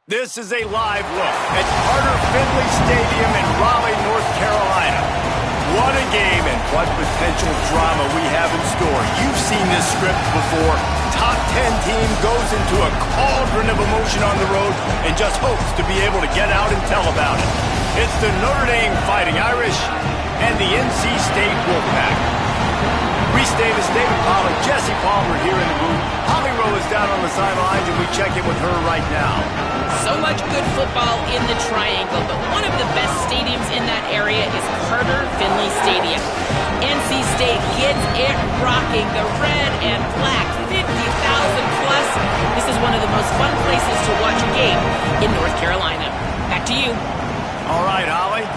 This is a live look at Carter Finley Stadium in Raleigh, North Carolina. What a game and what potential drama we have in store. You've seen this script before. Top 10 team goes into a cauldron of emotion on the road and just hopes to be able to get out and tell about it. It's the Notre Dame Fighting Irish and the NC State Wolfpack. Reese Davis, David Pollack, Jesse Palmer here in the booth. Holly Rowe is down on the sidelines, and we check in with her right now. So much good football in the Triangle, but one of the best stadiums in that area is Carter Finley Stadium. NC State gets it rocking. The red and black, 50,000 plus. This is one of the most fun places to watch a game in North Carolina. Back to you. All right, Holly.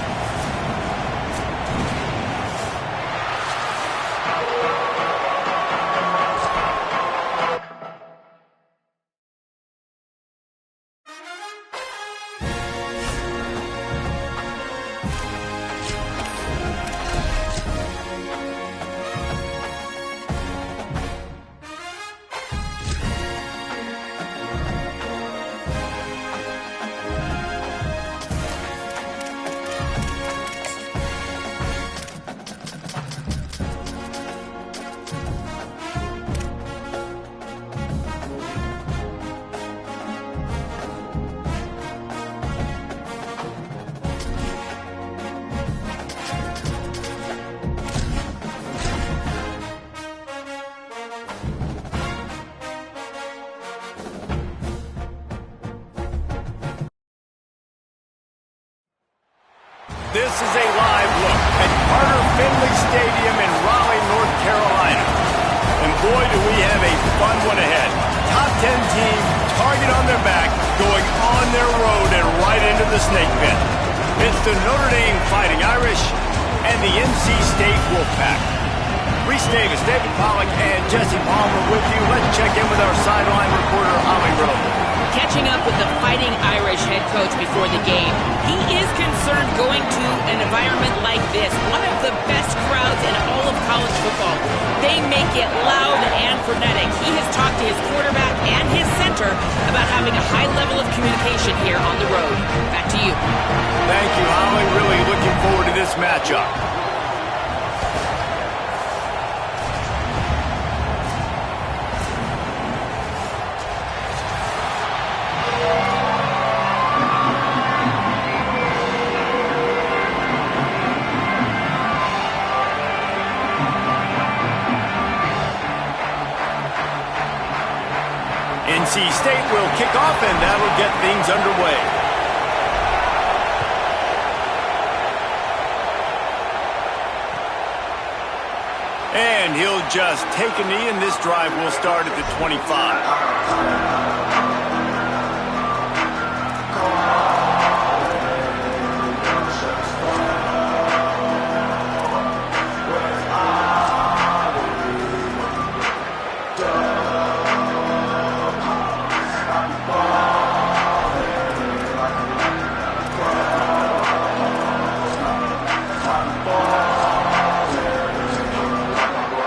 This is a live look at Carter Finley Stadium in Raleigh, North Carolina. And boy, do we have a fun one ahead. Top 10 team, target on their back, going on their road and right into the snake pit. It's the Notre Dame Fighting Irish and the NC State Wolfpack. Reese Davis, David Pollack, and Jesse Palmer with you. Let's check in with our sideline reporter, Holly Rowe. Catching up with the Fighting Irish head coach before the game, he is concerned going to an environment like this, one of the best crowds in all of college football. They make it loud and frenetic. He has talked to his quarterback and his center about having a high level of communication here on the road. Back to you. Thank you, Holly. Really looking forward to this matchup. NC State will kick off, and that'll get things underway. And he'll just take a knee, and this drive will start at the 25.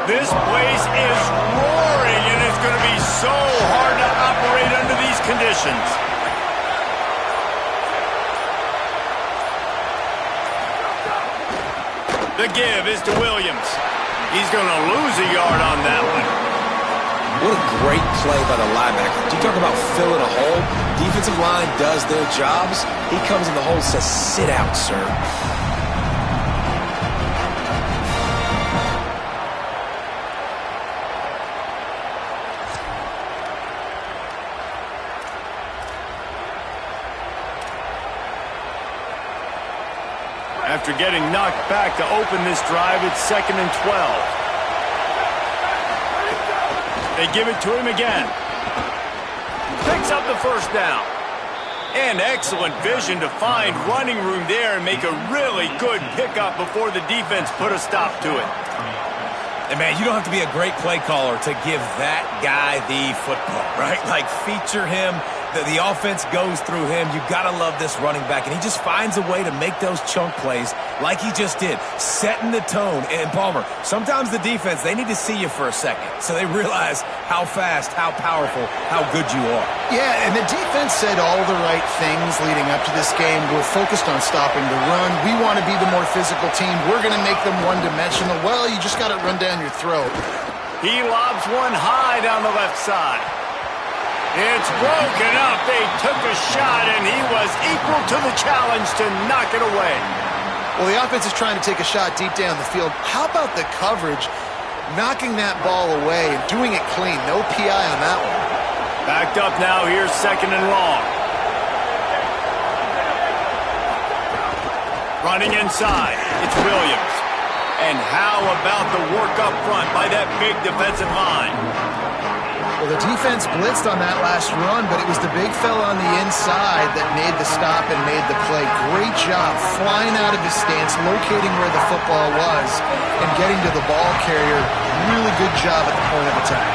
This place is roaring, and it's going to be so hard to operate under these conditions. The give is to Williams. He's going to lose a yard on that one. What a great play by the linebacker. You talk about filling a hole. Defensive line does their jobs. He comes in the hole and says, "Sit out, sir." After getting knocked back to open this drive, it's 2nd and 12. They give it to him again. Picks up the first down. And excellent vision to find running room there and make a really good pickup before the defense put a stop to it. And man, you don't have to be a great play caller to give that guy the football, right? Like, feature him, The offense goes through him. You got to love this running back, and he just finds a way to make those chunk plays like he just did, setting the tone. And Palmer, sometimes the defense, they need to see you for a second so they realize how fast, how powerful, how good you are. Yeah, and the defense said all the right things leading up to this game. We're focused on stopping the run. We want to be the more physical team. We're going to make them one-dimensional. Well, you just got to run down your throat. He lobs one high down the left side. It's broken up. They took a shot, and he was equal to the challenge to knock it away. Well, the offense is trying to take a shot deep down the field. How about the coverage, knocking that ball away and doing it clean? No PI on that one. Backed up now. Here's second and long. Running inside. It's Williams. And how about the work up front by that big defensive line? Well, the defense blitzed on that last run, but it was the big fella on the inside that made the stop and made the play. Great job flying out of his stance, locating where the football was, and getting to the ball carrier. Really good job at the point of attack.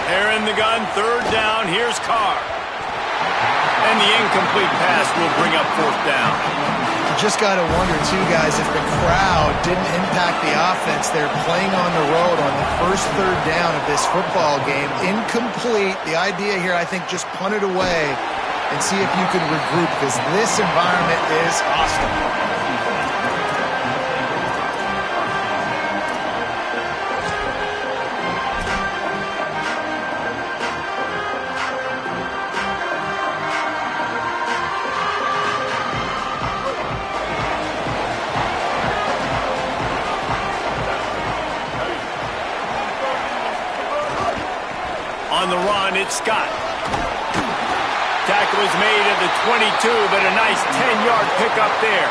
They're in the gun, third down. Here's Carr. And the incomplete pass will bring up fourth down. You just got to wonder, too, guys, if the crowd didn't impact the offense. They're playing on the road on the first third down of this football game. Incomplete. The idea here, I think, just punt it away and see if you can regroup, because this environment is hostile. On the run, it's Scott. Tackle is made at the 22, but a nice 10-yard pickup there.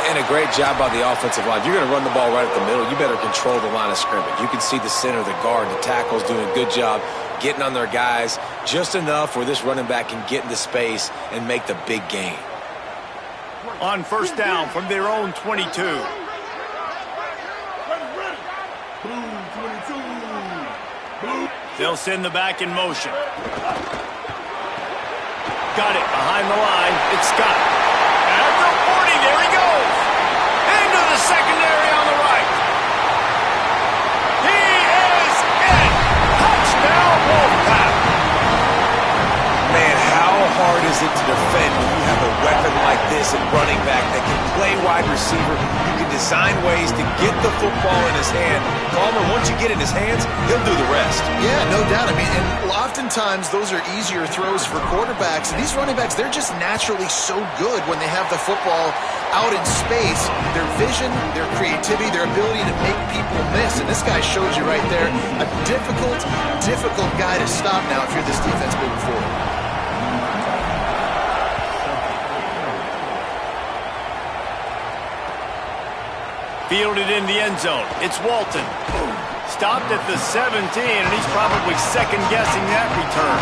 And a great job by the offensive line. You're going to run the ball right at the middle. You better control the line of scrimmage. You can see the center, the guard, the tackle's doing a good job getting on their guys just enough where this running back can get into space and make the big gain. On first down from their own 22. They'll send the back in motion. Got it behind the line. It's Scott. At the 40, there he goes. Into the secondary on the right. He is in. Touchdown, Wolfpack. Man, how hard is it to defend when you have a weapon like this at running back that can play wide receiver? You can design ways to get the football in his hand. Palmer, once you get it in his hands, he'll do the rest. Yeah, no doubt. I mean, and oftentimes those are easier throws for quarterbacks. And these running backs, they're just naturally so good when they have the football out in space. Their vision, their creativity, their ability to make people miss. And this guy shows you right there, a difficult guy to stop now if you're this defense moving forward. Fielded in the end zone. It's Walton. Stopped at the 17, and he's probably second-guessing that return.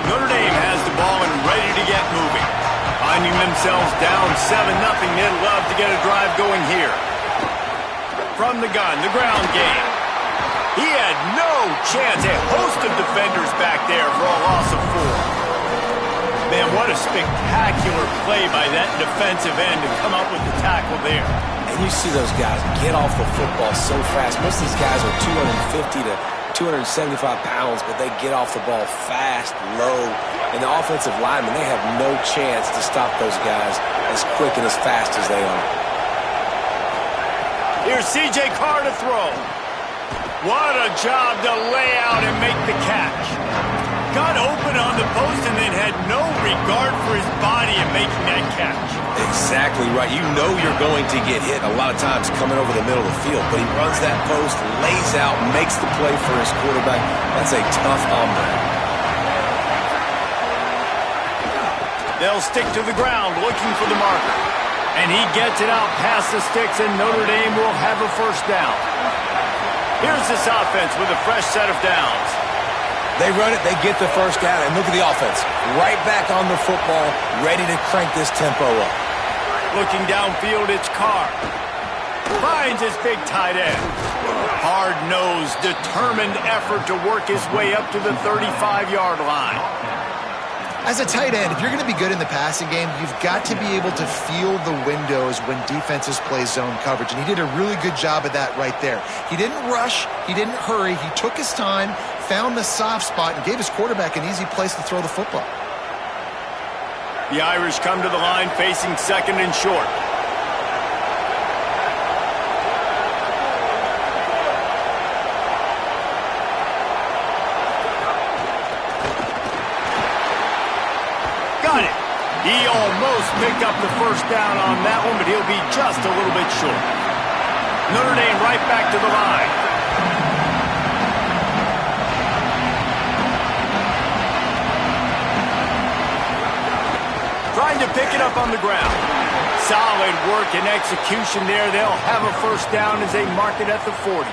Notre Dame has the ball and ready to get moving. Finding themselves down 7-0, they'd love to get a drive going here. From the gun, the ground game. He had no chance. A host of defenders back there for a loss of 4. Man, what a spectacular play by that defensive end to come up with the tackle there. And you see those guys get off the football so fast. Most of these guys are 250 to 275 pounds, but they get off the ball fast, low. And the offensive linemen, they have no chance to stop those guys as quick and as fast as they are. Here's C.J. Carr to throw. What a job to lay out and make the catch. Got open on the post and then had no regard for his body in making that catch. Exactly right. You know you're going to get hit a lot of times coming over the middle of the field, but he runs that post, lays out, makes the play for his quarterback. That's a tough hombre. They'll stick to the ground looking for the marker. And he gets it out past the sticks, and Notre Dame will have a first down. Here's this offense with a fresh set of downs. They run it, they get the first down, and look at the offense. Right back on the football, ready to crank this tempo up. Looking downfield, it's Carr. Finds his big tight end. Hard-nosed, determined effort to work his way up to the 35-yard line. As a tight end, if you're going to be good in the passing game, you've got to be able to feel the windows when defenses play zone coverage, and he did a really good job of that right there. He didn't rush, he didn't hurry, he took his time, found the soft spot, and gave his quarterback an easy place to throw the football. The Irish come to the line facing second and short. Got it. He almost picked up the first down on that one, but he'll be just a little bit short. Notre Dame right back to the line. Trying to pick it up on the ground. Solid work and execution there. They'll have a first down as they mark it at the 40.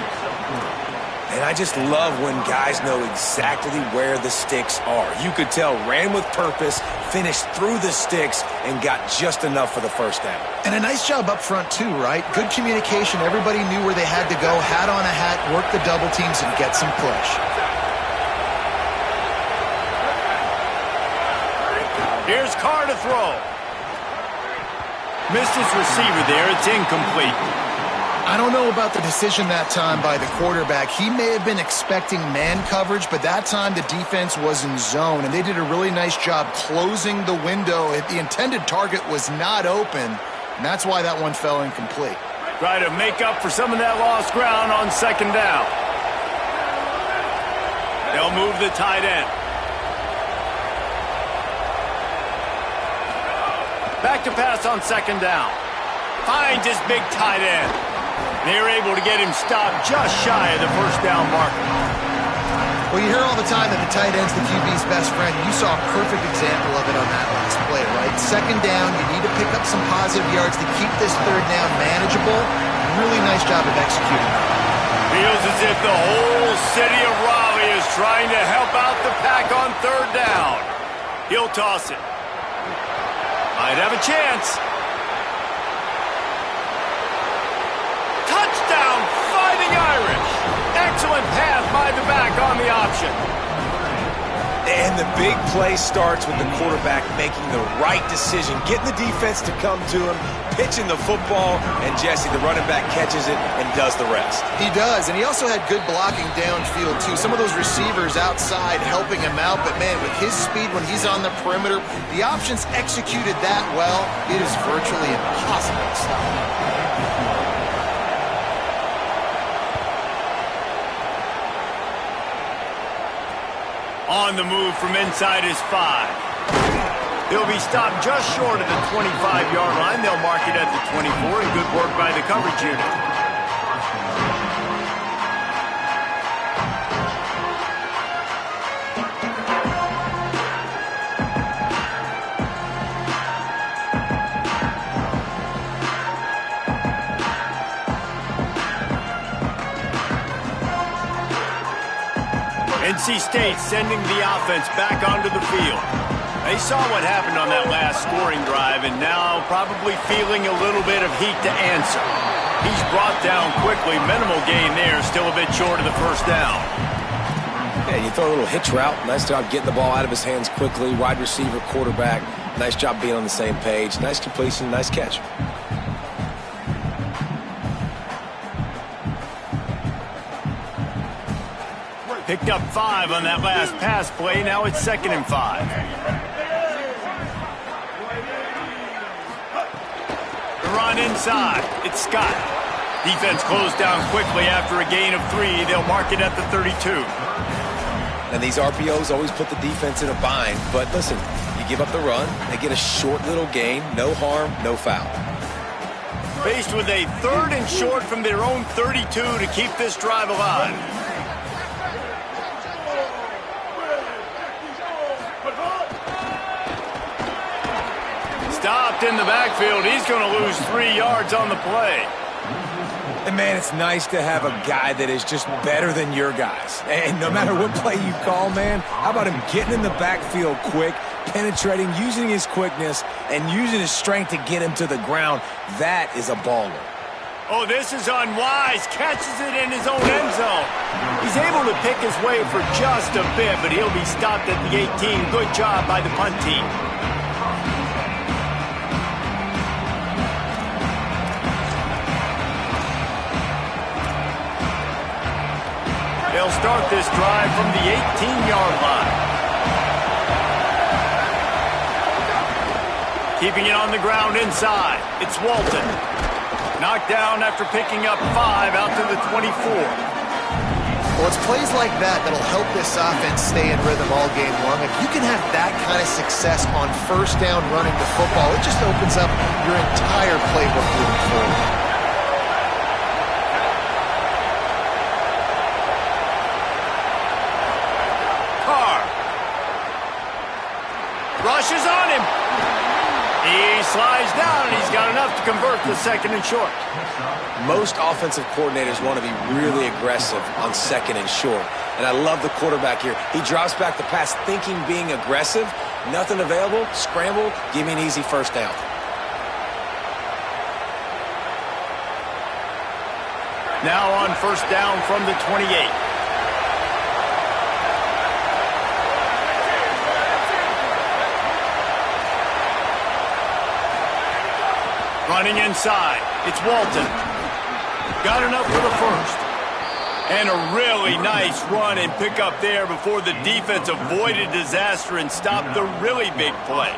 And I just love when guys know exactly where the sticks are. You could tell, ran with purpose, finished through the sticks, and got just enough for the first down. And a nice job up front too, right? Good communication. Everybody knew where they had to go, hat on a hat, work the double teams, and get some push. Here's Carr to throw. Missed his receiver there. It's incomplete. I don't know about the decision that time by the quarterback. He may have been expecting man coverage, but that time the defense was in zone, and they did a really nice job closing the window. The intended target was not open, and that's why that one fell incomplete. Try to make up for some of that lost ground on second down. They'll move the tight end. Back to pass on second down. Finds his big tight end. They're able to get him stopped just shy of the first down marker. Well, you hear all the time that the tight end's the QB's best friend. You saw a perfect example of it on that last play, right? Second down, you need to pick up some positive yards to keep this third down manageable. Really nice job of executing. Feels as if the whole city of Raleigh is trying to help out the Pack on third down. He'll toss it. Might have a chance. Touchdown, Fighting Irish. Excellent pass by the back on the option. And the big play starts with the quarterback making the right decision, getting the defense to come to him, pitching the football, and Jesse, the running back, catches it and does the rest. He does, and he also had good blocking downfield, too. Some of those receivers outside helping him out, but, man, with his speed when he's on the perimeter, the options executed that well, it is virtually impossible to stop. On the move from inside his 5. He'll be stopped just short of the 25-yard line. They'll mark it at the 24, and good work by the coverage unit. NC State sending the offense back onto the field. They saw what happened on that last scoring drive and now probably feeling a little bit of heat to answer. He's brought down quickly. Minimal gain there, still a bit short of the first down. Yeah, you throw a little hitch route. Nice job getting the ball out of his hands quickly. Wide receiver, quarterback. Nice job being on the same page. Nice completion, nice catch. Picked up 5 on that last pass play. Now it's 2nd and 5. The run inside. It's Scott. Defense closed down quickly after a gain of 3. They'll mark it at the 32. And these RPOs always put the defense in a bind. But listen, you give up the run, they get a short little gain. No harm, no foul. Faced with a 3rd and short from their own 32 to keep this drive alive. Stopped in the backfield. He's going to lose 3 yards on the play. And, man, it's nice to have a guy that is just better than your guys. And no matter what play you call, man, how about him getting in the backfield quick, penetrating, using his quickness, and using his strength to get him to the ground? That is a baller. Oh, this is unwise. Catches it in his own end zone. He's able to pick his way for just a bit, but he'll be stopped at the 18. Good job by the punt team. They'll start this drive from the 18-yard line. Keeping it on the ground inside. It's Walton. Knocked down after picking up 5 out to the 24. Well, it's plays like that that'll help this offense stay in rhythm all game long. If you can have that kind of success on first down running the football, it just opens up your entire playbook moving forward. Carr. Rushes on him. He slides down, and he's got enough to convert the second and short. Most offensive coordinators want to be really aggressive on second and short. And I love the quarterback here. He drops back the pass thinking being aggressive. Nothing available. Scramble. Give me an easy first down. Now on first down from the 28. Running inside, it's Walton. Got enough for the first. And a really nice run and pick up there before the defense avoided disaster and stopped the really big play.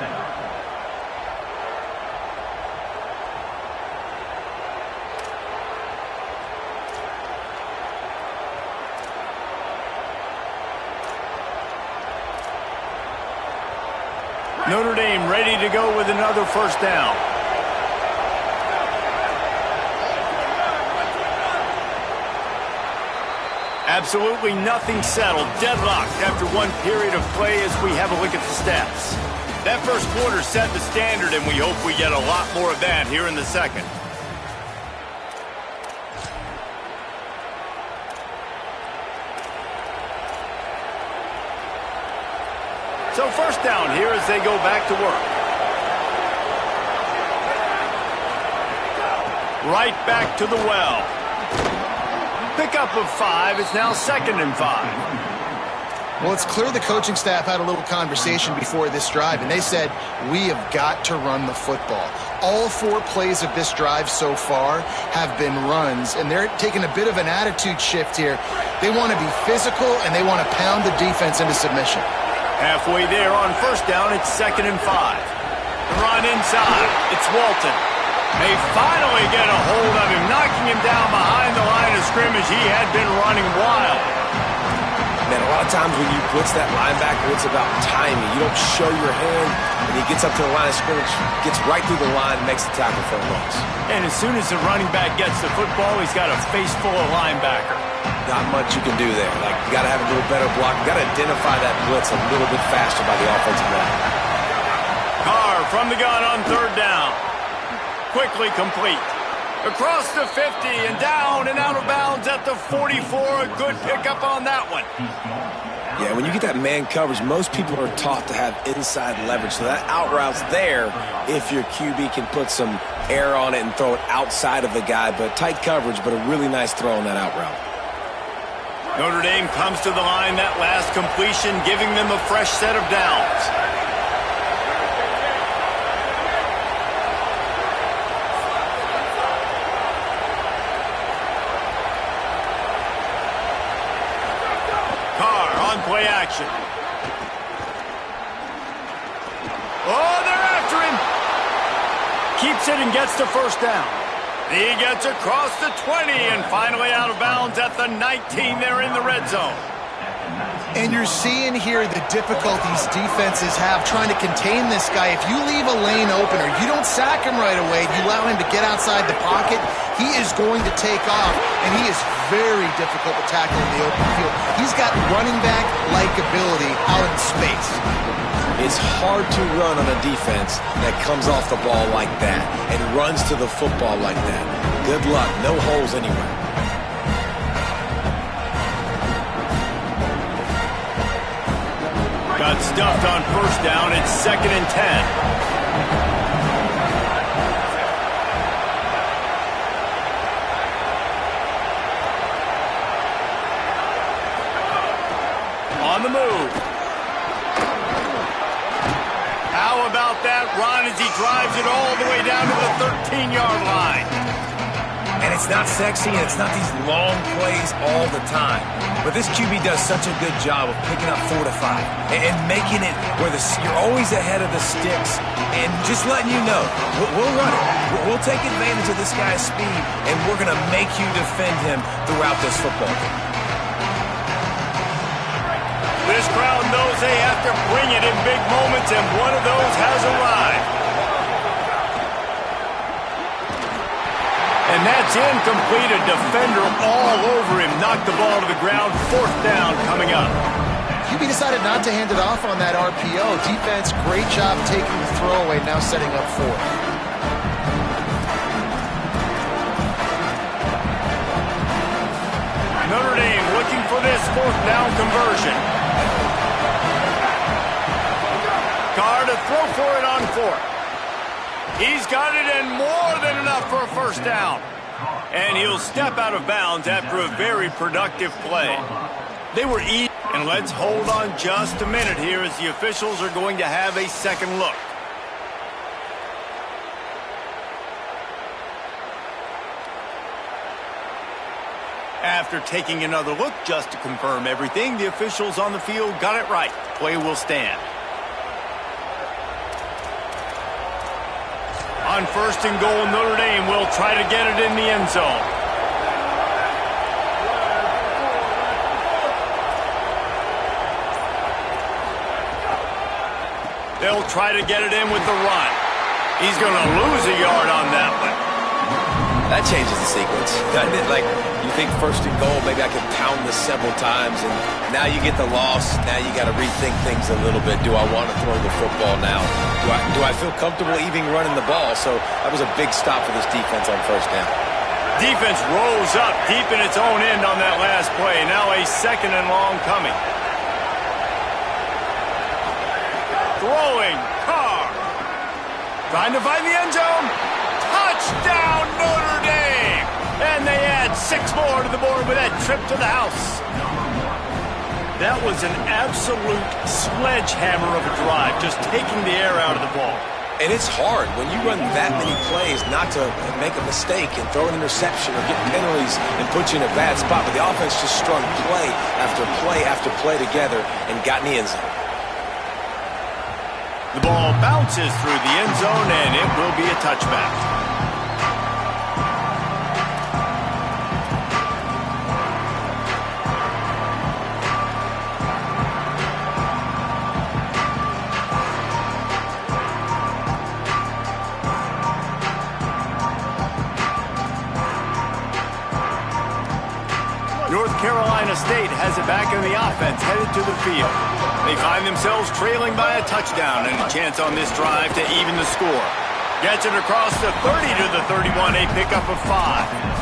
Notre Dame ready to go with another first down. Absolutely nothing settled. Deadlocked after one period of play as we have a look at the stats. That first quarter set the standard, and we hope we get a lot more of that here in the second. So first down here as they go back to work. Right back to the well. Pickup of 5. It's now 2nd and 5. Well, it's clear the coaching staff had a little conversation before this drive, and they said, we have got to run the football. All 4 plays of this drive so far have been runs, and they're taking a bit of an attitude shift here. They want to be physical, and they want to pound the defense into submission. Halfway there on first down, it's 2nd and 5. Run inside. It's Walton. They finally get a hold of him, knocking him down behind the line of scrimmage. He had been running wild. Man, a lot of times when you blitz that linebacker, it's about timing. You don't show your hand, and he gets up to the line of scrimmage, gets right through the line, and makes the tackle for a loss. And as soon as the running back gets the football, he's got a face full of linebacker. Not much you can do there. Like, you got to have a little better block. You got to identify that blitz a little bit faster by the offensive line. Carr from the gun on third down. Quickly complete. Across the 50 and down and out of bounds at the 44. A good pickup on that one. Yeah, when you get that man coverage, most people are taught to have inside leverage. So that out route's there if your QB can put some air on it and throw it outside of the guy. But tight coverage, but a really nice throw on that out route. Notre Dame comes to the line that last completion, giving them a fresh set of downs. Play action. Oh, they're after him. Keeps it and gets the first down. He gets across the 20 and finally out of bounds at the 19. They're in the red zone. And you're seeing here the difficulties defenses have trying to contain this guy. If you leave a lane open or you don't sack him right away, you allow him to get outside the pocket, he is going to take off, and he is very difficult to tackle in the open field. He's got running back-like ability out in space. It's hard to run on a defense that comes off the ball like that and runs to the football like that. Good luck. No holes anywhere. Got stuffed on first down. It's 2nd and 10. On the move. How about that run as he drives it all the way down to the 13-yard line? And it's not sexy, and it's not these long plays all the time. But this QB does such a good job of picking up 4 to 5 and making it where you're always ahead of the sticks and just letting you know, we'll run it. We'll take advantage of this guy's speed, and we're going to make you defend him throughout this football game. This crowd knows they have to bring it in big moments, and one of those has arrived. And that's incomplete. A defender all over him. Knocked the ball to the ground. 4th down coming up. QB decided not to hand it off on that RPO. Defense, great job taking the throwaway, now setting up 4th. Notre Dame looking for this 4th down conversion. Carr to throw for it on 4th. He's got it and more than enough for a 1st down. And he'll step out of bounds after a very productive play. They were eating. And let's hold on just a minute here as the officials are going to have a second look. After taking another look just to confirm everything, the officials on the field got it right. Play will stand. On 1st and goal, Notre Dame will try to get it in the end zone. They'll try to get it in with the run. He's going to lose a yard on that one. That changes the sequence, doesn't it? Like, you think 1st and goal, maybe I could pound this several times, and now you get the loss. Now you got to rethink things a little bit. Do I want to throw the football now? Do I feel comfortable even running the ball? So that was a big stop for this defense on 1st down. Defense rose up deep in its own end on that last play. Now a 2nd and long coming. Throwing, Carr. Trying to find the end zone. Touchdown, Notre Dame! And they add 6 more to the board with that trip to the house. That was an absolute sledgehammer of a drive, just taking the air out of the ball. And it's hard when you run that many plays not to make a mistake and throw an interception or get penalties and put you in a bad spot. But the offense just strung play after play after play together and got in the end zone. The ball bounces through the end zone, and it will be a touchback. North Carolina State has it back in the offense, headed to the field. They find themselves trailing by a touchdown and a chance on this drive to even the score. Gets it across the 30 to the 31, a pickup of 5.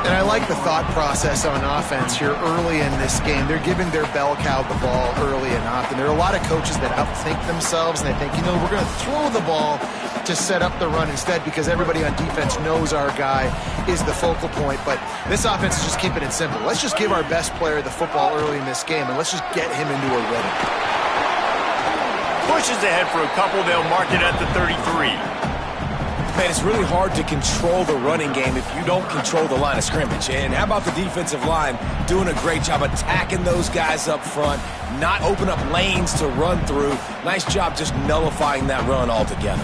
And I like the thought process on offense here early in this game. They're giving their bell cow the ball early and often. There are a lot of coaches that outthink themselves, and they think, you know, we're going to throw the ball to set up the run instead because everybody on defense knows our guy is the focal point. But this offense is just keeping it simple. Let's just give our best player the football early in this game, and let's just get him into a rhythm. Pushes ahead for a couple. They'll mark it at the 33. Man, it's really hard to control the running game if you don't control the line of scrimmage. And how about the defensive line doing a great job attacking those guys up front, not open up lanes to run through. Nice job just nullifying that run altogether.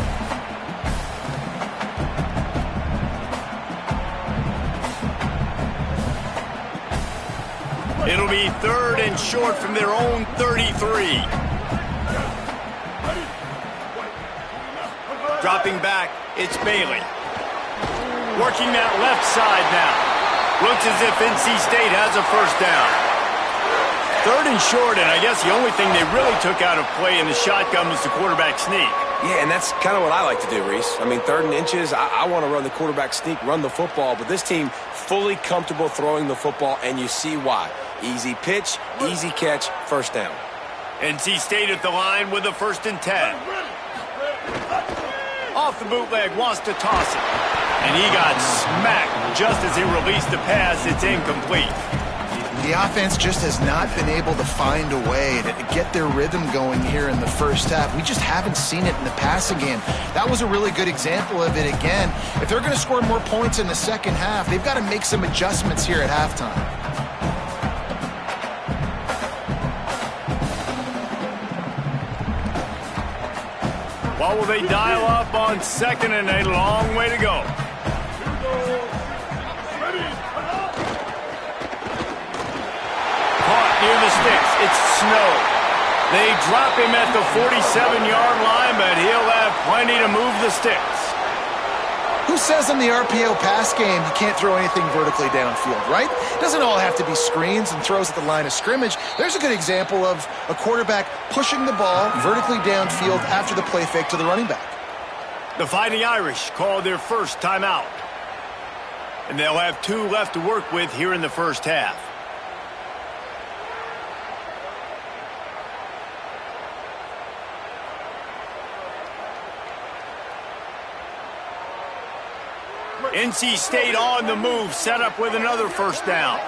It'll be 3rd and short from their own 33. Dropping back, it's Bailey. Working that left side now. Looks as if NC State has a 1st down. 3rd and short, and I guess the only thing they really took out of play in the shotgun was the quarterback sneak. Yeah, and that's kind of what I like to do, Reese. I mean, 3rd and inches, I want to run the quarterback sneak, run the football, but this team fully comfortable throwing the football, and you see why. Easy pitch, easy catch, first down. NC State at the line with a 1st and 10. Off the bootleg, wants to toss it. And he got smacked just as he released the pass. It's incomplete. The offense just has not been able to find a way to get their rhythm going here in the first half. We just haven't seen it in the passing game. That was a really good example of it again. If they're going to score more points in the second half, they've got to make some adjustments here at halftime. What will they dial up on 2nd and a long way to go? Near the sticks, it's Snow. They drop him at the 47-yard line, but he'll have plenty to move the sticks. Who says in the RPO pass game you can't throw anything vertically downfield, right? It doesn't all have to be screens and throws at the line of scrimmage. There's a good example of a quarterback pushing the ball vertically downfield after the play fake to the running back. The Fighting Irish call their first timeout. And they'll have 2 left to work with here in the first half. NC State on the move, set up with another 1st down.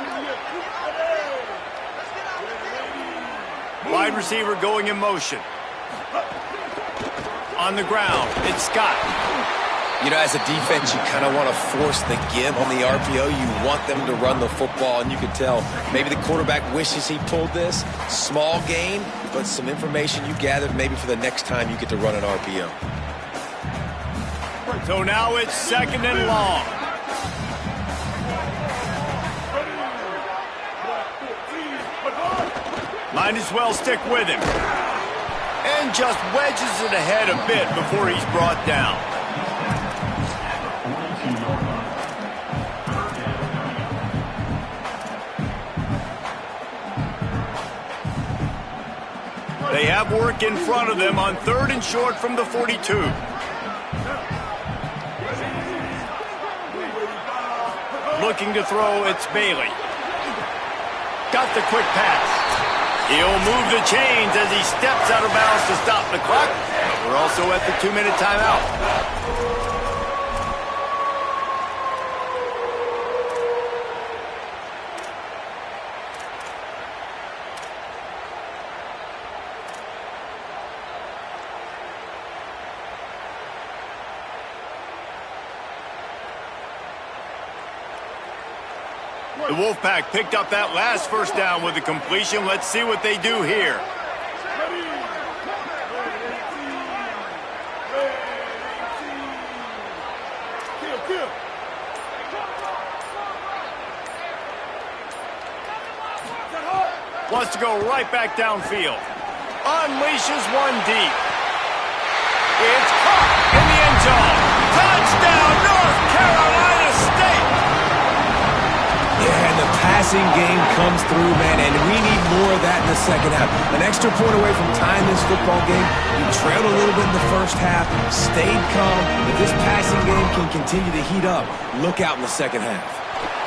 Wide receiver going in motion. On the ground, it's Scott. You know, as a defense, you kind of want to force the give on the RPO. You want them to run the football, and you can tell maybe the quarterback wishes he pulled this. Small gain, but some information you gathered maybe for the next time you get to run an RPO. So now it's 2nd and long. Might as well stick with him. And just wedges it ahead a bit before he's brought down. They have work in front of them on 3rd and short from the 42. Looking to throw, it's Bailey. Got the quick pass. He'll move the chains as he steps out of bounds to stop the clock. But we're also at the 2-minute timeout. The Wolfpack picked up that last 1st down with the completion. Let's see what they do here. Wants to go right back downfield. Unleashes one deep. It's caught in the end zone. Touchdown, North Carolina State! Yeah, and the passing game comes through, man, and we need more of that in the second half. An extra point away from tying this football game. You trailed a little bit in the first half, stayed calm. If this passing game can continue to heat up, look out in the second half.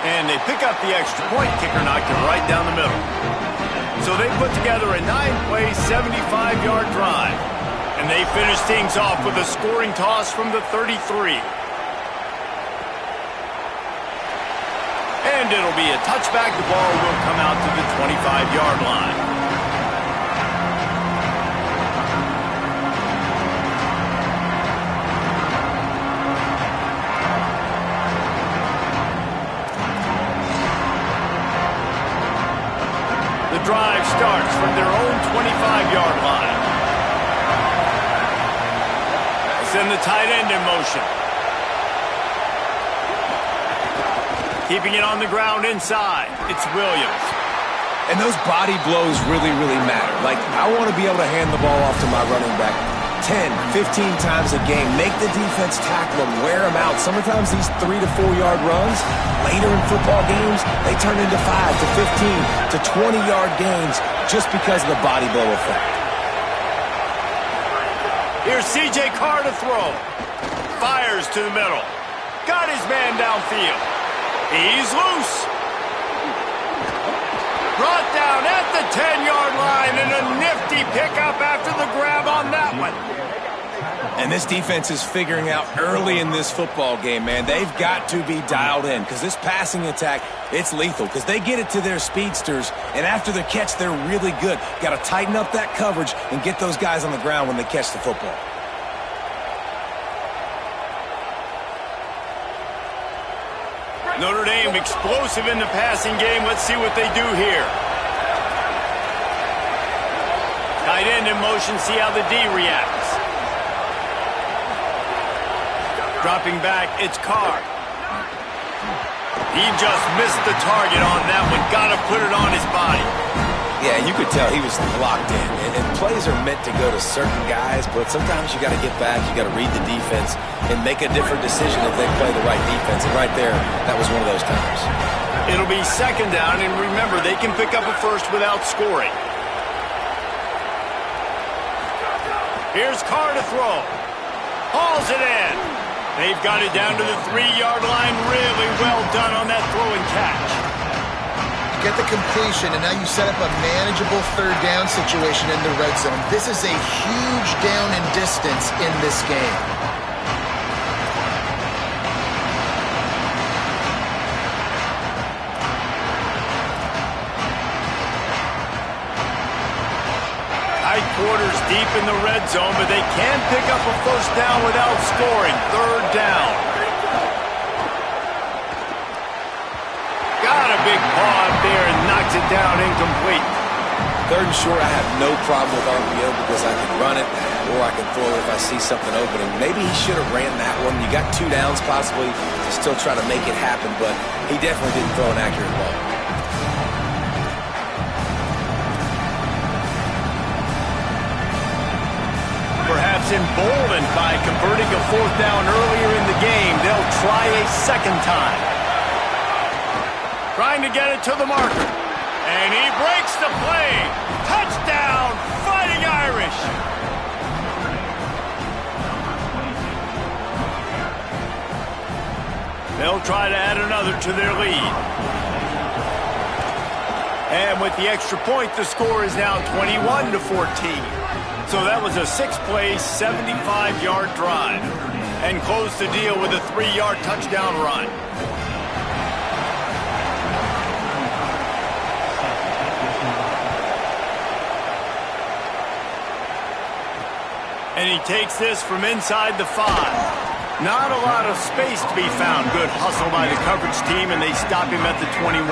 And they pick up the extra point. Kicker knocked it right down the middle. So they put together a 9-play, 75-yard drive. And they finish things off with a scoring toss from the 33. And it'll be a touchback. The ball will come out to the 25-yard line. The drive starts from their own 25-yard line. Send the tight end in motion. Keeping it on the ground inside. It's Williams. And those body blows really, really matter. Like, I want to be able to hand the ball off to my running back 10, 15 times a game. Make the defense tackle them, wear them out. Sometimes these 3 to 4 yard runs, later in football games, they turn into 5 to 15 to 20 yard gains just because of the body blow effect. Here's C.J. Carr to throw. Fires to the middle. Got his man downfield. He's loose. Brought down at the 10-yard line, and a nifty pickup after the grab on that one. And this defense is figuring out early in this football game, man. They've got to be dialed in because this passing attack, it's lethal because they get it to their speedsters, and after the catch, they're really good. Got to tighten up that coverage and get those guys on the ground when they catch the football. Notre Dame explosive in the passing game. Let's see what they do here. Tight end in motion, see how the D reacts. Dropping back, it's Carr. He just missed the target on that one. Got to put it on his body. Yeah, you could tell he was locked in. And plays are meant to go to certain guys, but sometimes you got to get back, you got to read the defense, and make a different decision if they play the right defense. And right there, that was one of those times. It'll be second down, and remember, they can pick up a first without scoring. Here's Carr to throw. Hauls it in. They've got it down to the 3-yard line. Really well done on that throw and catch. You get the completion, and now you set up a manageable third down situation in the red zone. This is a huge down in distance in this game. Tight quarters deep in the red zone, but they can pick up a first down without scoring. Third down. Got a big paw up there and knocks it down incomplete. Third and short, I have no problem with RPO because I can run it or I can throw it if I see something open. And maybe he should have ran that one. You got 2 downs possibly to still try to make it happen, but he definitely didn't throw an accurate ball. Perhaps emboldened by converting a fourth down earlier in the game, they'll try a second time. Trying to get it to the marker. And he breaks the play. Touchdown, Fighting Irish. They'll try to add another to their lead. And with the extra point, the score is now 21-14. So that was a 6-play, 75-yard drive. And closed the deal with a 3-yard touchdown run. And he takes this from inside the 5. Not a lot of space to be found. Good hustle by the coverage team, and they stop him at the 21.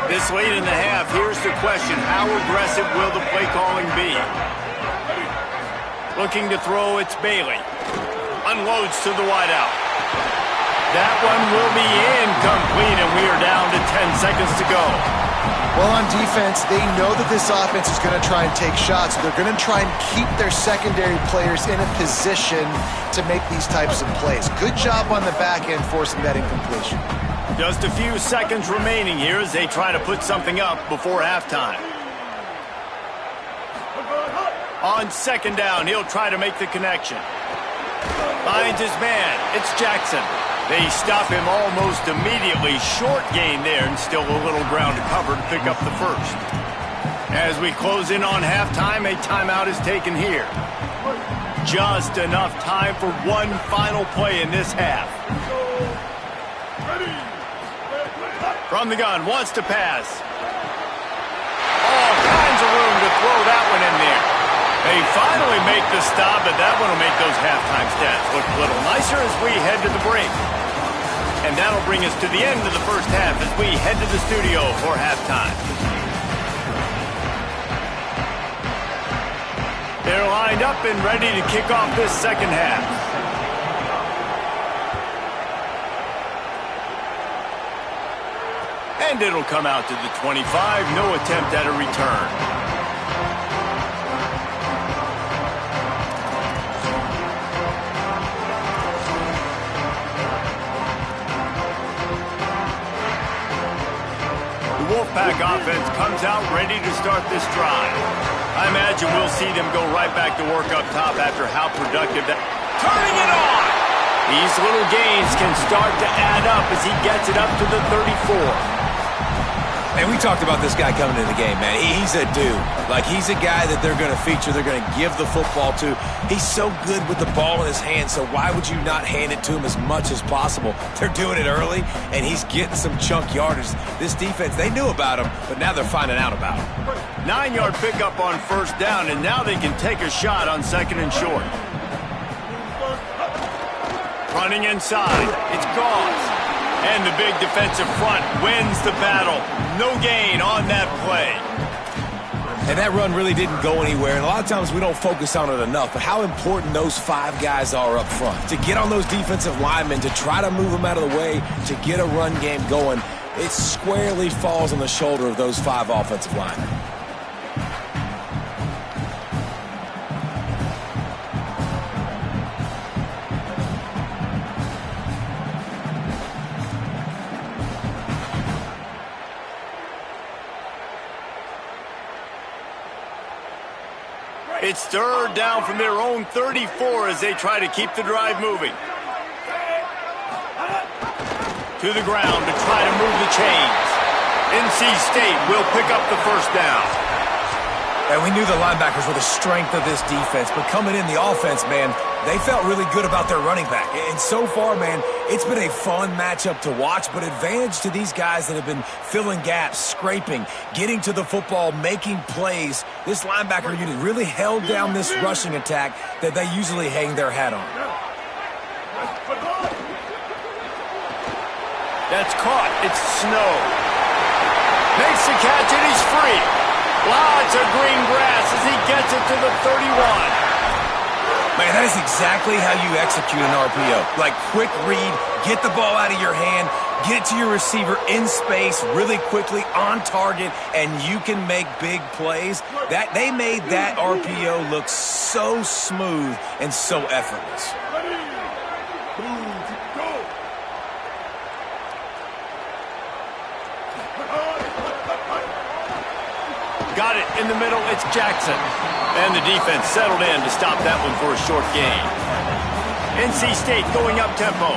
This late in the half, here's the question. How aggressive will the play calling be? Looking to throw, it's Bailey. Unloads to the wideout. That one will be incomplete, and we are down to 10 seconds to go. Well, on defense, they know that this offense is going to try and take shots. They're going to try and keep their secondary players in a position to make these types of plays. Good job on the back end forcing that incompletion. Just a few seconds remaining here as they try to put something up before halftime. On second down, he'll try to make the connection. Finds his man. It's Jackson. They stop him almost immediately. Short gain there and still a little ground to cover to pick up the first. As we close in on halftime, a timeout is taken here. Just enough time for one final play in this half. From the gun, wants to pass. All kinds of room to throw that one in there. They finally make the stop, but that one will make those halftime stats look a little nicer as we head to the break. And that'll bring us to the end of the first half as we head to the studio for halftime. They're lined up and ready to kick off this second half. And it'll come out to the 25. No attempt at a return. Wolfpack offense comes out ready to start this drive. I imagine we'll see them go right back to work up top after how productive that... Turning it on! These little gains can start to add up as he gets it up to the 34. And we talked about this guy coming into the game, man. He's a dude. Like, he's a guy that they're going to feature, they're going to give the football to. He's so good with the ball in his hand, so why would you not hand it to him as much as possible? They're doing it early, and he's getting some chunk yardage. This defense, they knew about him, but now they're finding out about him. 9-yard pickup on first down, and now they can take a shot on second and short. Running inside, it's Gauze. And the big defensive front wins the battle. No gain on that play. And that run really didn't go anywhere. And a lot of times we don't focus on it enough. But how important those 5 guys are up front. To get on those defensive linemen, to try to move them out of the way, to get a run game going, it squarely falls on the shoulder of those 5 offensive linemen. It's third down from their own 34 as they try to keep the drive moving. To the ground to try to move the chains. NC State will pick up the first down. And we knew the linebackers were the strength of this defense, but coming in the offense, man, they felt really good about their running back. And so far, man, it's been a fun matchup to watch, but advantage to these guys that have been filling gaps, scraping, getting to the football, making plays. This linebacker unit really held down this rushing attack that they usually hang their hat on. That's caught. It's Snow. Makes the catch and he's free. Lots of green grass as he gets it to the 31. Man, that is exactly how you execute an RPO. Like, quick read, get the ball out of your hand, get it to your receiver in space really quickly, on target, and you can make big plays. They made that RPO look so smooth and so effortless. Got it in the middle, it's Jackson. And the defense settled in to stop that one for a short gain. NC State going up tempo.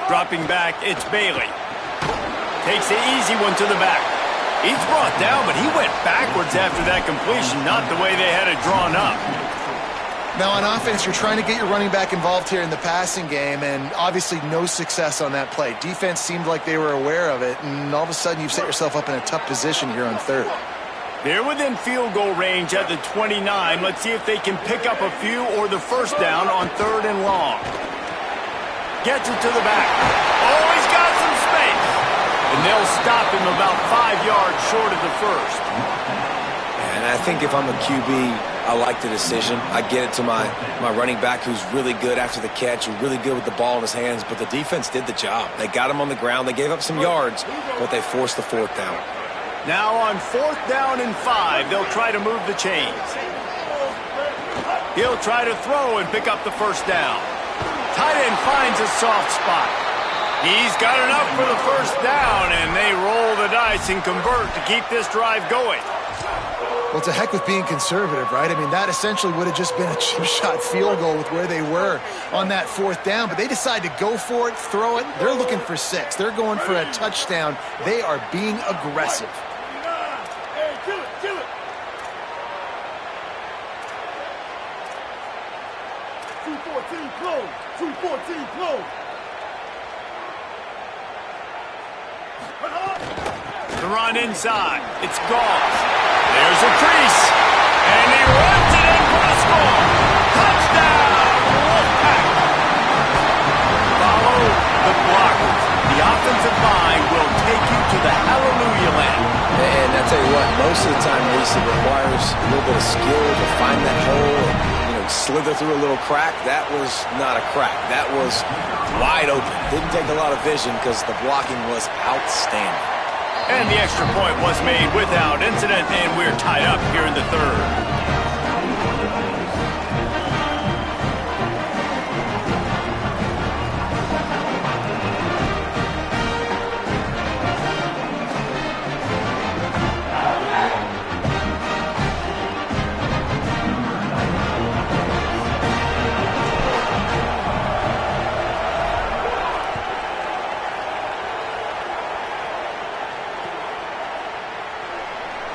Dropping back, it's Bailey. Takes the easy one to the back. He's brought down, but he went backwards after that completion, not the way they had it drawn up. Now, on offense, you're trying to get your running back involved here in the passing game, and obviously no success on that play. Defense seemed like they were aware of it, and all of a sudden you've set yourself up in a tough position here on third. They're within field goal range at the 29. Let's see if they can pick up a few or the first down on third and long. Gets it to the back. Oh, he's got some space. And they'll stop him about 5 yards short of the first. And I think if I'm a QB, I like the decision. I get it to my running back who's really good after the catch, who's really good with the ball in his hands, but the defense did the job. They got him on the ground. They gave up some yards, but they forced the fourth down. Now on fourth down and 5, they'll try to move the chains. He'll try to throw and pick up the first down. Tight end finds a soft spot. He's got enough for the first down, and they roll the dice and convert to keep this drive going. Well, to heck with being conservative, right? I mean, that essentially would have just been a chip shot field goal with where they were on that fourth down, but they decide to go for it, throw it. They're looking for 6. They're going for a touchdown. They are being aggressive. Hey, kill it, kill it. 214 close. 214 close. The run inside. It's Gauze. There's a crease. And he runs it impossible. Touchdown, Wolfpack. Follow the blockers. The offensive line will take you to the hallelujah land. And I tell you what, most of the time, Reese, it requires a little bit of skill to find that hole and, slither through a little crack. That was not a crack. That was wide open. Didn't take a lot of vision because the blocking was outstanding. And the extra point was made without incident, and we're tied up here in the third.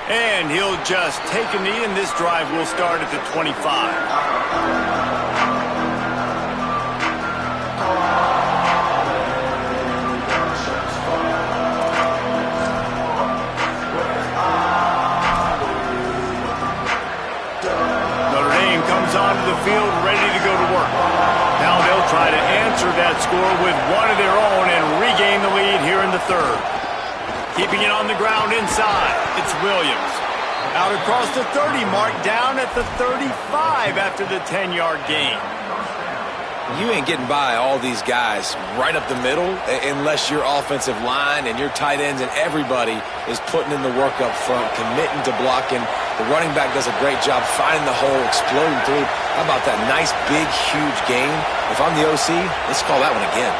And he'll just take a knee, and this drive will start at the 25. Notre Dame comes onto the field ready to go to work. Now they'll try to answer that score with one of their own and regain the lead here in the third. Keeping it on the ground inside, it's Williams. Out across the 30 mark, down at the 35 after the 10-yard gain. You ain't getting by all these guys right up the middle unless your offensive line and your tight ends and everybody is putting in the work up front, committing to blocking. The running back does a great job finding the hole, exploding through. How about that nice, big, huge gain? If I'm the OC, let's call that one again.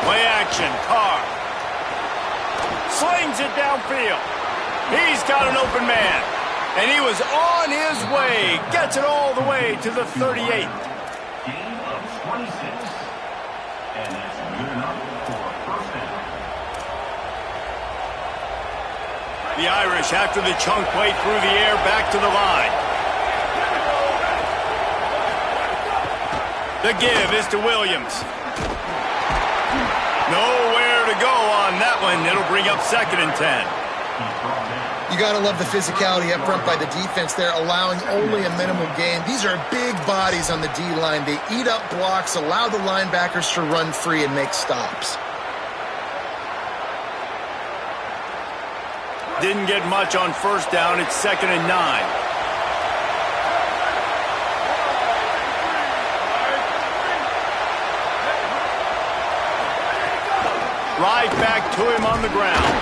Play action, Carr. Slings it downfield. He's got an open man. And he was on his way. Gets it all the way to the 38. Gain of 26. And that's good enough for a first down. The Irish, after the chunk play through the air, back to the line. The give is to Williams. Nowhere to go on that one. It'll bring up 2nd and 10. You got to love the physicality up front by the defense there, allowing only a minimal gain. These are big bodies on the D-line. They eat up blocks, allow the linebackers to run free and make stops. Didn't get much on first down. It's 2nd and 9. Right back to him on the ground.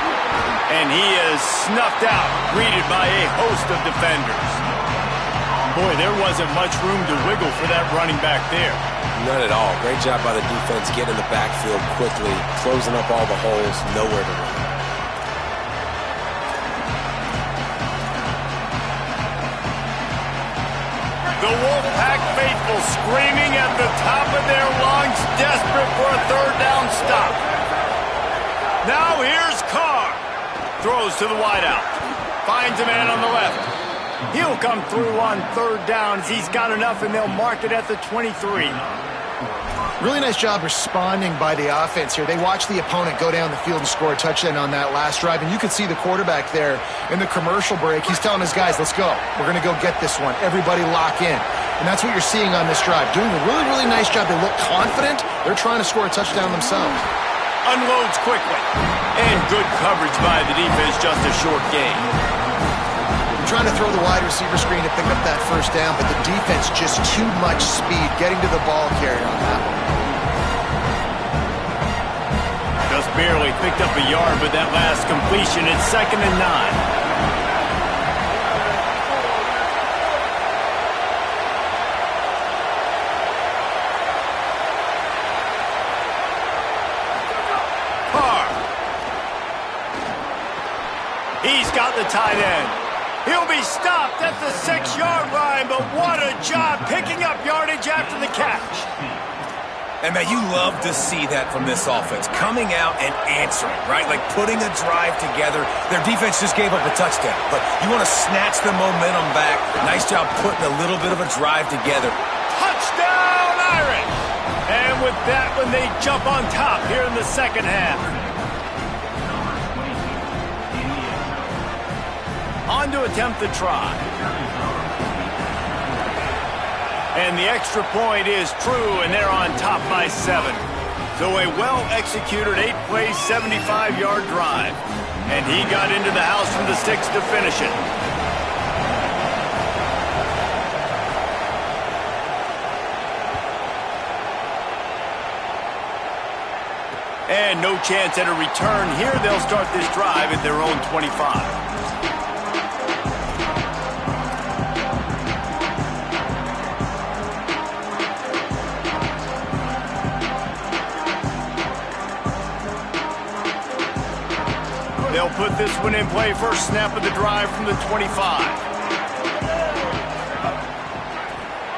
And he is snuffed out, greeted by a host of defenders. Boy, there wasn't much room to wiggle for that running back there. None at all. Great job by the defense getting in the backfield quickly, closing up all the holes, nowhere to run. The Wolfpack faithful screaming at the top of their lungs, desperate for a third down stop. Now here's Carr. Throws to the wideout. Finds a man on the left. He'll come through on third down as he's got enough, and they'll mark it at the 23. Really nice job responding by the offense here. They watched the opponent go down the field and score a touchdown on that last drive, and you could see the quarterback there in the commercial break. He's telling his guys, let's go. We're going to go get this one. Everybody lock in. And that's what you're seeing on this drive. Doing a really, really nice job. They look confident. They're trying to score a touchdown themselves. Unloads quickly. And good coverage by the defense, just a short gain. Trying to throw the wide receiver screen to pick up that first down, but the defense just too much speed getting to the ball carrier on that one. Just barely picked up a yard with that last completion. It's 2nd and 9. He's got the tight end. He'll be stopped at the 6-yard line, but what a job picking up yardage after the catch. And, man, you love to see that from this offense, coming out and answering, right? Like putting a drive together. Their defense just gave up a touchdown, but you want to snatch the momentum back. Nice job putting a little bit of a drive together. Touchdown, Irish! And with that one, they jump on top here in the second half. On to attempt the try. And the extra point is true, and they're on top by 7. So a well-executed 8-play, 75-yard drive. And he got into the house from the sticks to finish it. And no chance at a return here. They'll start this drive at their own 25. They'll put this one in play. First snap of the drive from the 25.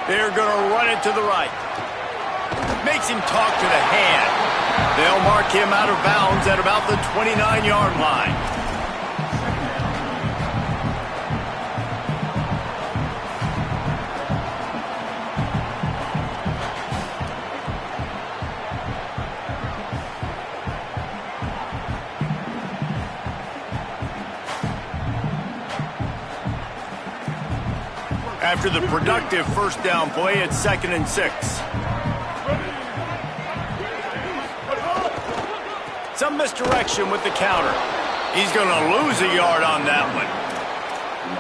They're going to run it to the right. Makes him talk to the hand. They'll mark him out of bounds at about the 29-yard line. After the productive first down play, it's 2nd and 6. Some misdirection with the counter. He's going to lose a yard on that one.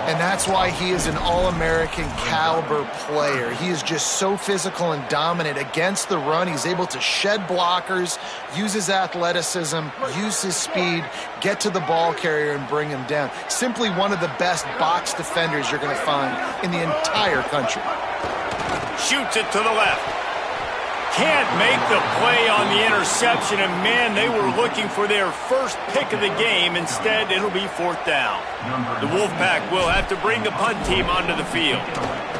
And that's why he is an All-American caliber player. He is just so physical and dominant against the run. He's able to shed blockers, use his athleticism, use his speed, get to the ball carrier and bring him down. Simply one of the best box defenders you're going to find in the entire country. Shoots it to the left. Can't make the play on the interception, and man, they were looking for their first pick of the game. Instead, it'll be 4th down. The Wolfpack will have to bring the punt team onto the field.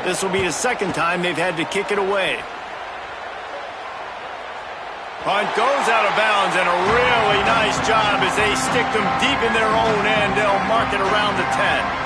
This will be the 2nd time they've had to kick it away. Punt goes out of bounds, and a really nice job as they stick them deep in their own end. They'll mark it around the 10.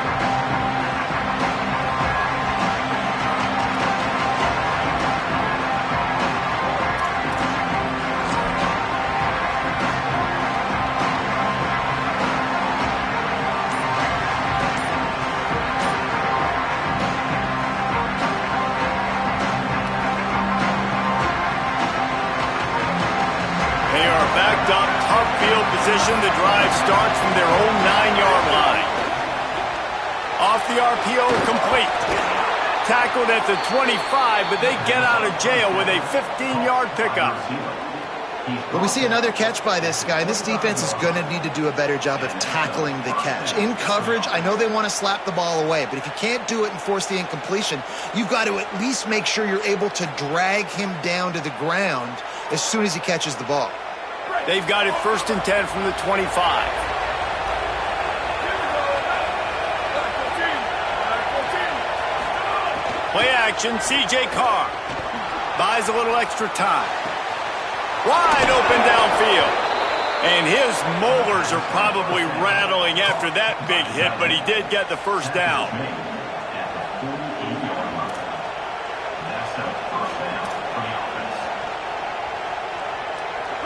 Position. The drive starts from their own 9-yard line. Off the RPO, complete. Tackled at the 25, but they get out of jail with a 15-yard pickup. But we see another catch by this guy. This defense is going to need to do a better job of tackling the catch. In coverage, I know they want to slap the ball away, but if you can't do it and force the incompletion, you've got to at least make sure you're able to drag him down to the ground as soon as he catches the ball. They've got it 1st and 10 from the 25. Play action, C.J. Carr. Buys a little extra time. Wide open downfield. And his molars are probably rattling after that big hit, but he did get the first down.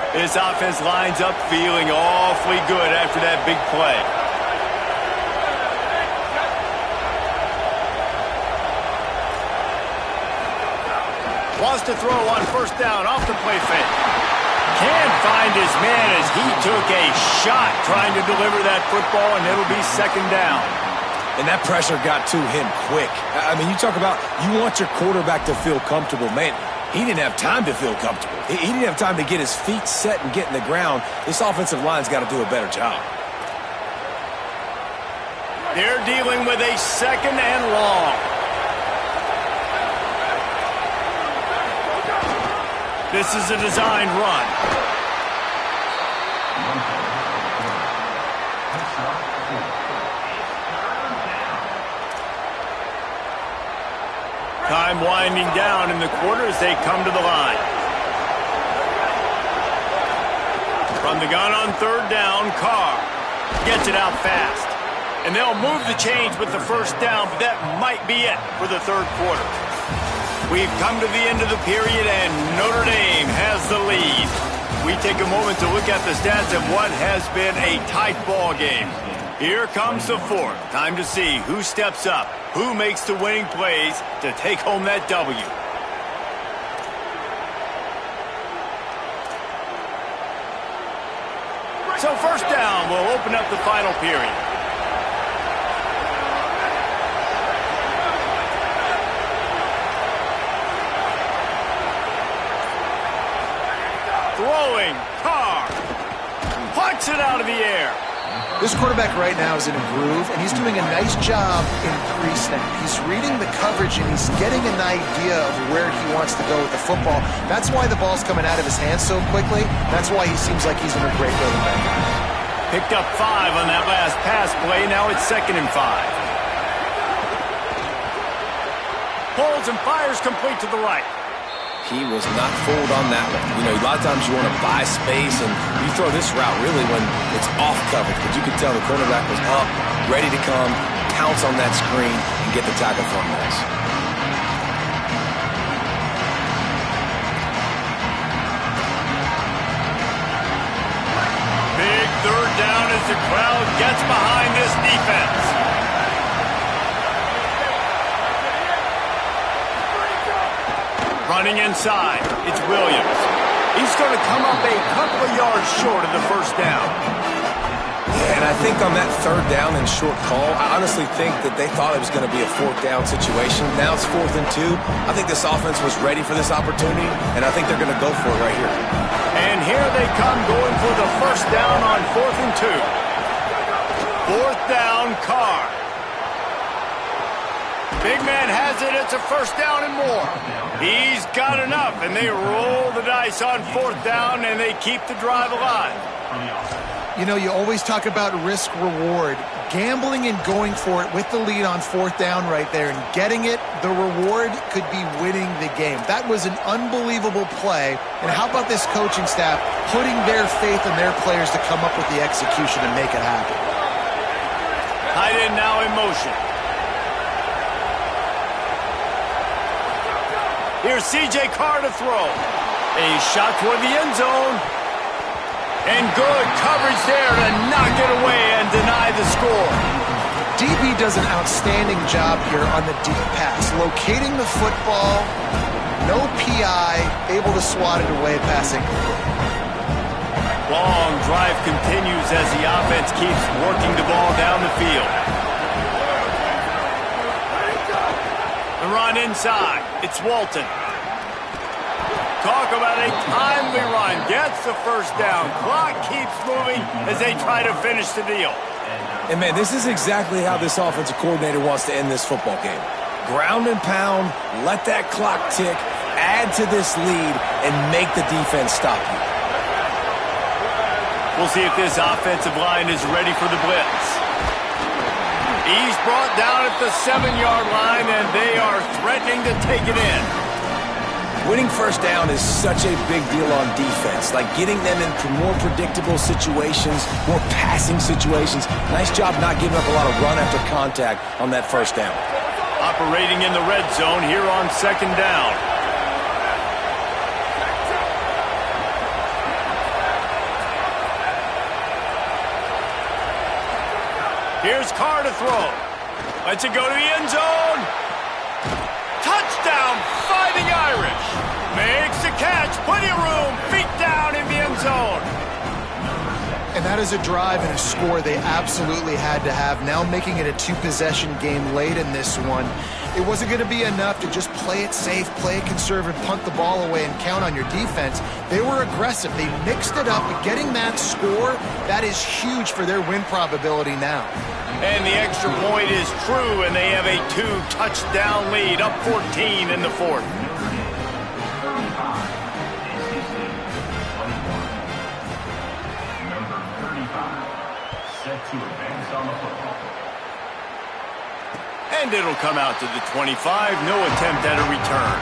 This offense lines up feeling awfully good after that big play. Wants to throw on 1st down off the play fake. Can't find his man as he took a shot trying to deliver that football, and it'll be 2nd down. And that pressure got to him quick. I mean, you talk about you want your quarterback to feel comfortable. Man, he didn't have time to feel comfortable. He didn't have time to get his feet set and get in the ground. This offensive line's got to do a better job. They're dealing with a 2nd and long. This is a designed run. Time winding down in the quarter as they come to the line. From the gun on 3rd down, Carr gets it out fast. And they'll move the chains with the 1st down, but that might be it for the 3rd quarter. We've come to the end of the period, and Notre Dame has the lead. We take a moment to look at the stats of what has been a tight ball game. Here comes the 4th. Time to see who steps up, who makes the winning plays to take home that W. So 1st down will open up the final period. Throwing, Carr. knocks it out of the air. This quarterback right now is in a groove, and he's doing a nice job in pre-snap. He's reading the coverage, and he's getting an idea of where he wants to go with the football. That's why the ball's coming out of his hands so quickly. That's why he seems like he's in a great rhythm right now. Picked up 5 on that last pass play. Now it's 2nd and 5. Pulls and fires complete to the right. He was not fooled on that one. You know, a lot of times you want to buy space, and you throw this route really when it's off coverage. But you could tell the cornerback was up, ready to come, pounce on that screen, and get the tackle from this. Big 3rd down as the crowd gets behind this defense. Running inside, it's Williams. He's going to come up a couple of yards short of the 1st down. Yeah, and I think on that 3rd down and short call, I honestly think that they thought it was going to be a 4th down situation. Now it's 4th and 2. I think this offense was ready for this opportunity, and I think they're going to go for it right here. And here they come going for the 1st down on 4th and 2. 4th down, Carr. Big man has it. It's a 1st down and more. He's got enough, and they roll the dice on 4th down, and they keep the drive alive. You know, you always talk about risk-reward. Gambling and going for it with the lead on 4th down right there and getting it, the reward could be winning the game. That was an unbelievable play. And how about this coaching staff putting their faith in their players to come up with the execution and make it happen? Tight end now in motion. Here's C.J. Carr to throw. A shot toward the end zone. And good coverage there to knock it away and deny the score. DB does an outstanding job here on the deep pass. Locating the football, no PI, able to swat it away passing. Long drive continues as the offense keeps working the ball down the field. The run inside. It's Walton. Talk about a timely run. Gets the 1st down. Clock keeps moving as they try to finish the deal. And, man, this is exactly how this offensive coordinator wants to end this football game. Ground and pound, let that clock tick, add to this lead, and make the defense stop you. We'll see if this offensive line is ready for the blitz. He's brought down at the 7-yard line, and they are threatening to take it in. Winning 1st down is such a big deal on defense, like getting them in more predictable situations, more passing situations. Nice job not giving up a lot of run after contact on that 1st down. Operating in the red zone here on 2nd down. Here's Carr to throw. Lets it go to the end zone. Touchdown, Fighting Irish. Makes the catch, plenty of room, feet down in the end zone. And that is a drive and a score they absolutely had to have. Now making it a 2-possession game late in this one. It wasn't going to be enough to just play it safe, play it conservative, punt the ball away, and count on your defense. They were aggressive. They mixed it up. Getting that score, that is huge for their win probability now. And the extra point is true, and they have a 2-touchdown lead, up 14 in the 4th. Number 35, set to advance on the football. And it'll come out to the 25. No attempt at a return.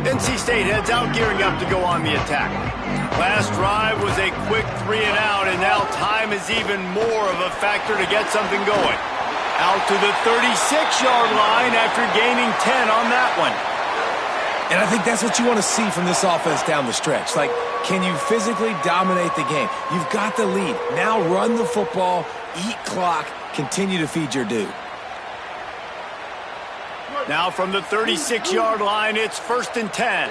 NC State heads out, gearing up to go on the attack. Last drive was a quick 3-and-out, and now time is even more of a factor to get something going. Out to the 36-yard line after gaining 10 on that one. And I think that's what you want to see from this offense down the stretch. Like, can you physically dominate the game? You've got the lead. Now run the football, eat clock, continue to feed your dude. Now from the 36-yard line, it's 1st and 10.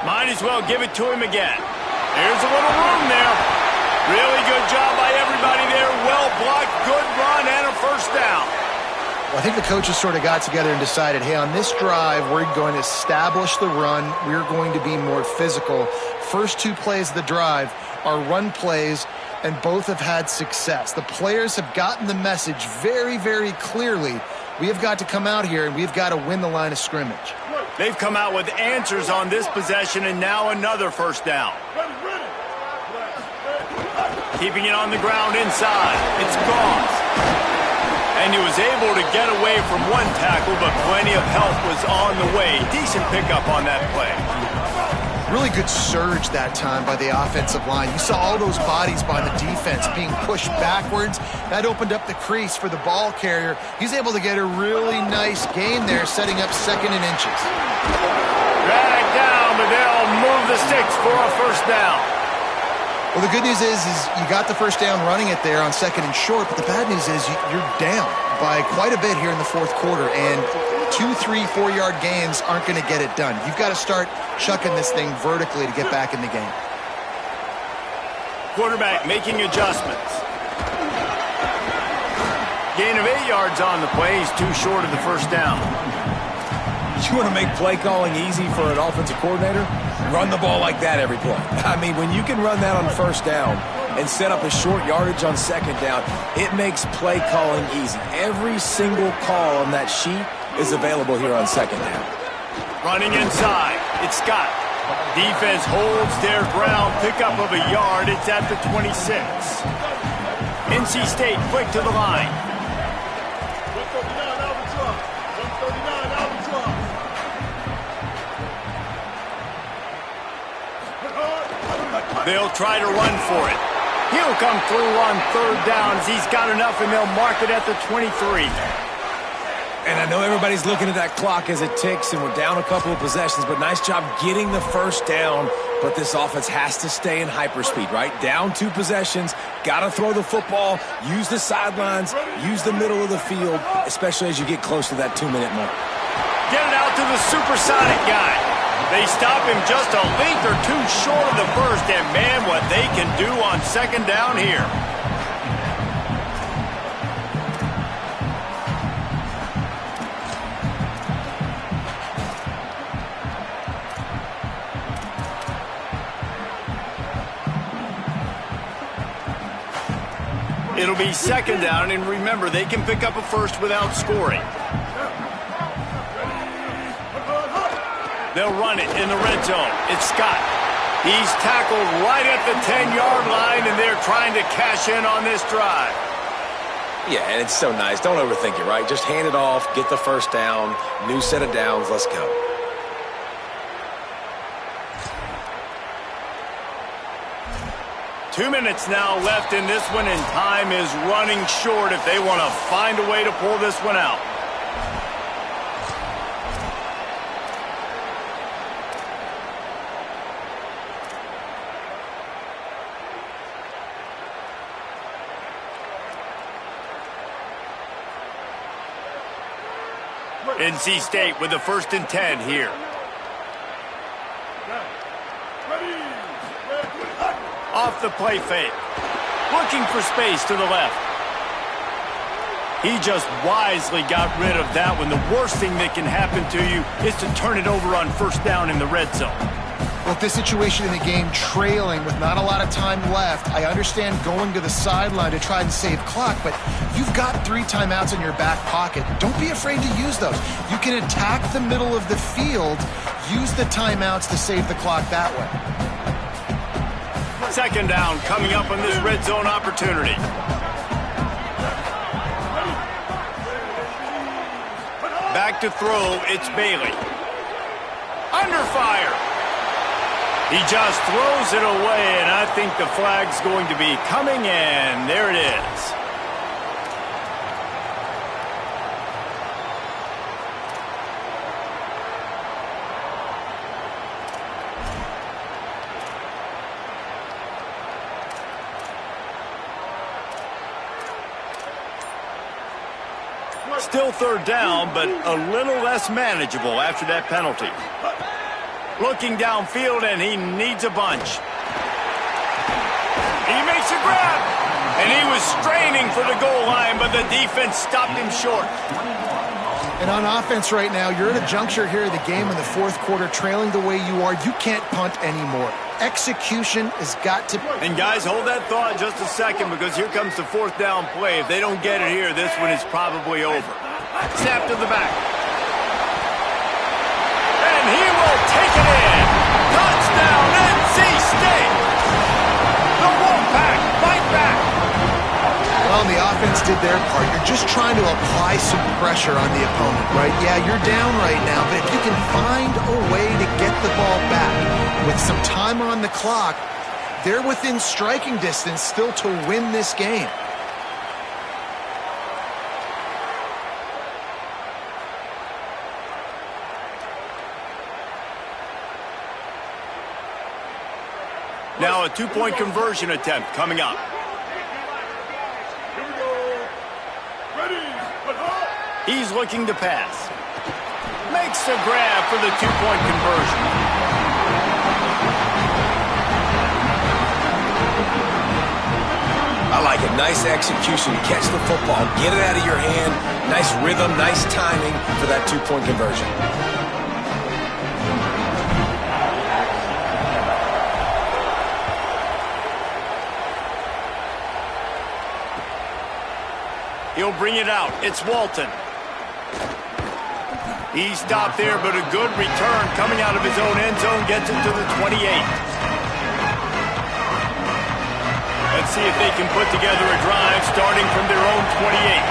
Might as well give it to him again. There's a little room there. Really good job by everybody there. Well blocked, good run, and a 1st down. Well, I think the coaches sort of got together and decided, hey, on this drive, we're going to establish the run. We're going to be more physical. First 2 plays of the drive are run plays, and both have had success. The players have gotten the message very, very clearly. We have got to come out here, and we've got to win the line of scrimmage. They've come out with answers on this possession, and now another 1st down. Keeping it on the ground inside. It's Goss. And he was able to get away from one tackle, but plenty of help was on the way. Decent pickup on that play. Really good surge that time by the offensive line. You saw all those bodies by the defense being pushed backwards. That opened up the crease for the ball carrier. He's able to get a really nice gain there, setting up 2nd and inches. Drag down, but they'll move the sticks for a 1st down. Well, the good news is you got the 1st down running it there on 2nd and short, but the bad news is you're down by quite a bit here in the 4th quarter, and 2, 3, 4-yard gains aren't going to get it done. You've got to start chucking this thing vertically to get back in the game. Quarterback making adjustments. Gain of 8 yards on the play. He's too short of the 1st down. You want to make play calling easy for an offensive coordinator? Run the ball like that every play. I mean, when you can run that on 1st down and set up a short yardage on 2nd down, it makes play calling easy. Every single call on that sheet is available here on 2nd down. Running inside, it's Scott. Defense holds their ground, pickup of a yard. It's at the 26. NC State quick to the line. 139 Albatross. 139 Albatross. They'll try to run for it. He'll come through on 3rd downs. He's got enough, and they'll mark it at the 23. And I know everybody's looking at that clock as it ticks, and we're down a couple of possessions, but nice job getting the 1st down. But this offense has to stay in hyperspeed, right? Down 2 possessions, got to throw the football, use the sidelines, use the middle of the field, especially as you get close to that 2-minute mark. Get it out to the supersonic guy. They stop him just a length or 2 short of the 1st, and man, what they can do on 2nd down here. It'll be 2nd down, and remember, they can pick up a 1st without scoring. They'll run it in the red zone. It's Scott. He's tackled right at the 10-yard line, and they're trying to cash in on this drive. Yeah, and it's so nice. Don't overthink it, right? Just hand it off, get the 1st down, new set of downs, let's go. Two minutes now left in this one, and time is running short if they want to find a way to pull this one out. NC State with the 1st and 10 here. Off the play fake. Looking for space to the left. He just wisely got rid of that one. The worst thing that can happen to you is to turn it over on 1st down in the red zone. Well, this situation in the game, trailing with not a lot of time left, I understand going to the sideline to try and save clock, but you've got 3 timeouts in your back pocket. Don't be afraid to use those. You can attack the middle of the field, use the timeouts to save the clock that way. 2nd down coming up on this red zone opportunity. Back to throw, it's Bailey. Under fire. He just throws it away, and I think the flag's going to be coming in. There it is. Still third down, but a little less manageable after that penalty. Looking downfield, and he needs a bunch. He makes a grab, and he was straining for the goal line, but the defense stopped him short. And on offense right now, you're at a juncture here of the game in the fourth quarter, trailing the way you are. You can't punt anymore. Execution has got to... And guys, hold that thought just a second, because here comes the fourth down play. If they don't get it here, this one is probably over. Snap to the back. And he will take it in. Touchdown, NC State. The Wolfpack fight back. Well, the offense did their part. You're just trying to apply some pressure on the opponent, right? Yeah, you're down right now, but if you can find a way to get the ball back with some time on the clock, they're within striking distance still to win this game. Now a two-point conversion attempt coming up. He's looking to pass. Makes a grab for the two-point conversion. I like it. Nice execution. Catch the football. Get it out of your hand. Nice rhythm, nice timing for that two-point conversion. He'll bring it out. It's Walton. He stopped there, but a good return coming out of his own end zone gets it to the 28. Let's see if they can put together a drive starting from their own 28.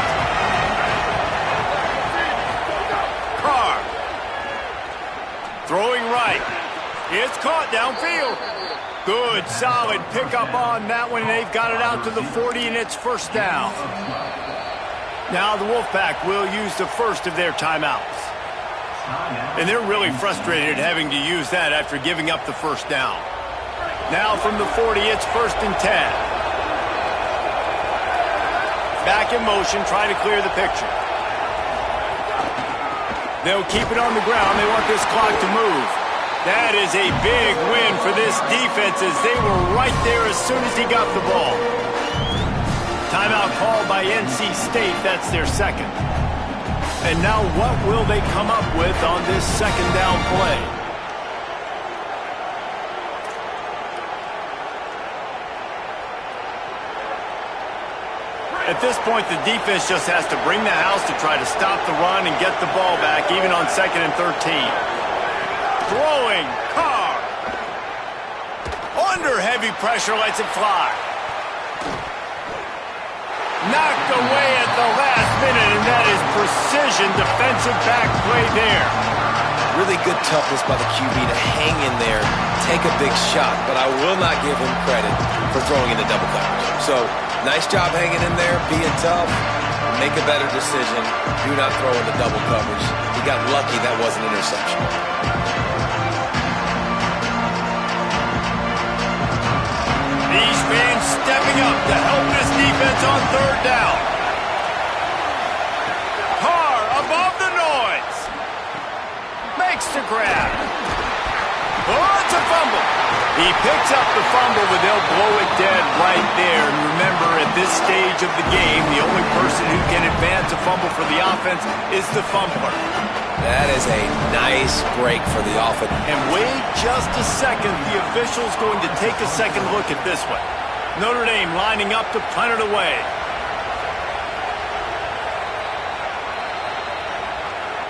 Carr. Throwing right. It's caught downfield. Good, solid pickup on that one, and they've got it out to the 40, and it's first down. Now the Wolfpack will use the first of their timeouts. And they're really frustrated having to use that after giving up the first down. Now from the 40, it's first and 10. Back in motion, trying to clear the picture. They'll keep it on the ground. They want this clock to move. That is a big win for this defense as they were right there as soon as he got the ball. Timeout called by NC State. That's their second. And now what will they come up with on this second down play? At this point, the defense just has to bring the house to try to stop the run and get the ball back, even on 2nd and 13. Throwing, Carr. Under heavy pressure, lets it fly. Knocked away at the last minute, and that is precision defensive back play there. Really good toughness by the QB to hang in there, take a big shot, but I will not give him credit for throwing into double coverage. So, nice job hanging in there, being tough, make a better decision, do not throw into double coverage. He got lucky that was an interception. These fans stepping up to help this defense on third down. Carr above the noise. Makes the grab. Oh, it's a fumble. He picks up the fumble, but they'll blow it dead right there. And remember, at this stage of the game, the only person who can advance a fumble for the offense is the fumbler. That is a nice break for the offense. And wait just a second. The official's going to take a second look at this one. Notre Dame lining up to punt it away.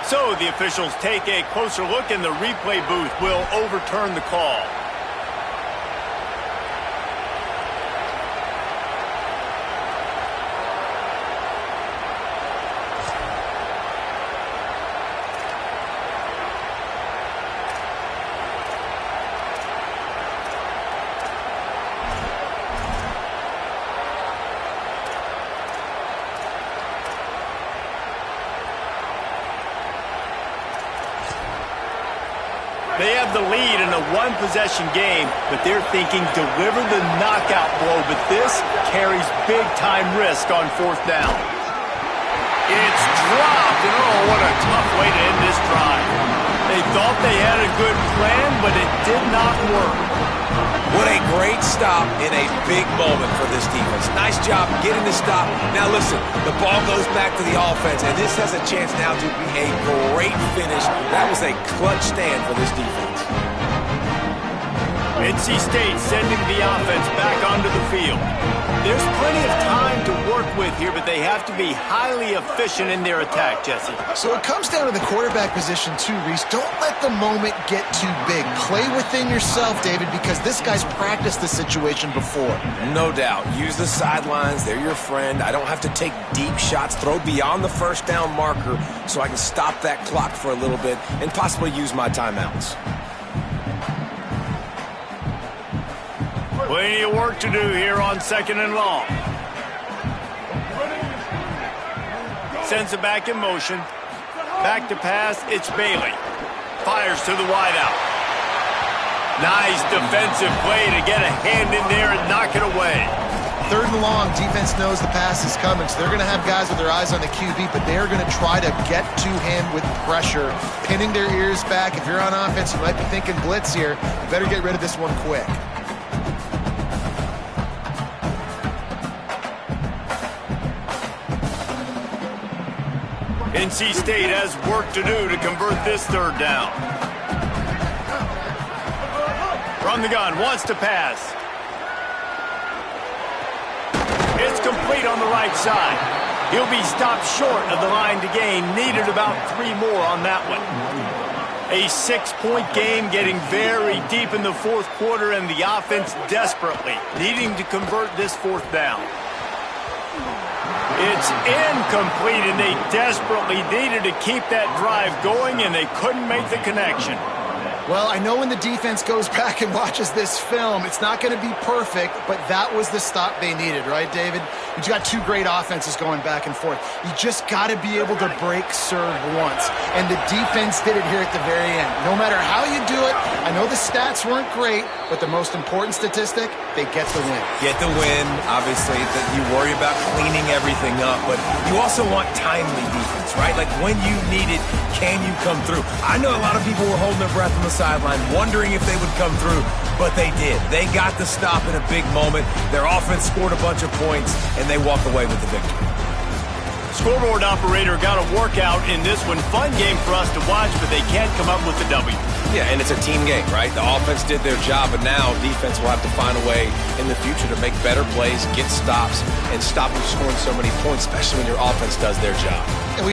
So the officials take a closer look, and the replay booth will overturn the call. They have the lead in a one-possession game, but they're thinking deliver the knockout blow, but this carries big-time risk on fourth down. It's dropped, and oh, what a tough way to end this drive. They thought they had a good plan, but it did not work. What a great stop in a big moment for this defense. Nice job getting the stop. Now listen, the ball goes back to the offense, and this has a chance now to be a great finish. That was a clutch stand for this defense. NC State sending the offense back onto the field. There's plenty of time to work with here, but they have to be highly efficient in their attack, Jesse. So it comes down to the quarterback position too, Reese. Don't let the moment get too big. Play within yourself, David, because this guy's practiced this situation before. No doubt. Use the sidelines. They're your friend. I don't have to take deep shots. Throw beyond the first down marker so I can stop that clock for a little bit and possibly use my timeouts. Plenty of work to do here on 2nd and long. Sends it back in motion. Back to pass, it's Bailey. Fires to the wideout. Nice defensive play to get a hand in there and knock it away. 3rd and long, defense knows the pass is coming, so they're going to have guys with their eyes on the QB, but they're going to try to get to him with pressure, pinning their ears back. If you're on offense, you might be thinking blitz here. You better get rid of this one quick. NC State has work to do to convert this 3rd down. From the gun, wants to pass. It's complete on the right side. He'll be stopped short of the line to gain. Needed about 3 more on that one. A 6-point game getting very deep in the 4th quarter, and the offense desperately needing to convert this 4th down. It's incomplete, and they desperately needed to keep that drive going, and they couldn't make the connection. Well, I know when the defense goes back and watches this film, it's not going to be perfect, but that was the stop they needed, right, David? You've got 2 great offenses going back and forth. You just got to be able to break serve once, and the defense did it here at the very end. No matter how you do it, I know the stats weren't great, but the most important statistic, they get the win. Get the win, obviously. You worry about cleaning everything up, but you also want timely defense, right? Like when you need it, can you come through? I know a lot of people were holding their breath on the sideline, wondering if they would come through, but they did. They got the stop in a big moment. Their offense scored a bunch of points, and they walk away with the victory. Scoreboard operator got a workout in this one. Fun game for us to watch, but they can't come up with the W. Yeah, and it's a team game, right? The offense did their job, but now defense will have to find a way in the future to make better plays, get stops, and stop them scoring so many points, especially when your offense does their job.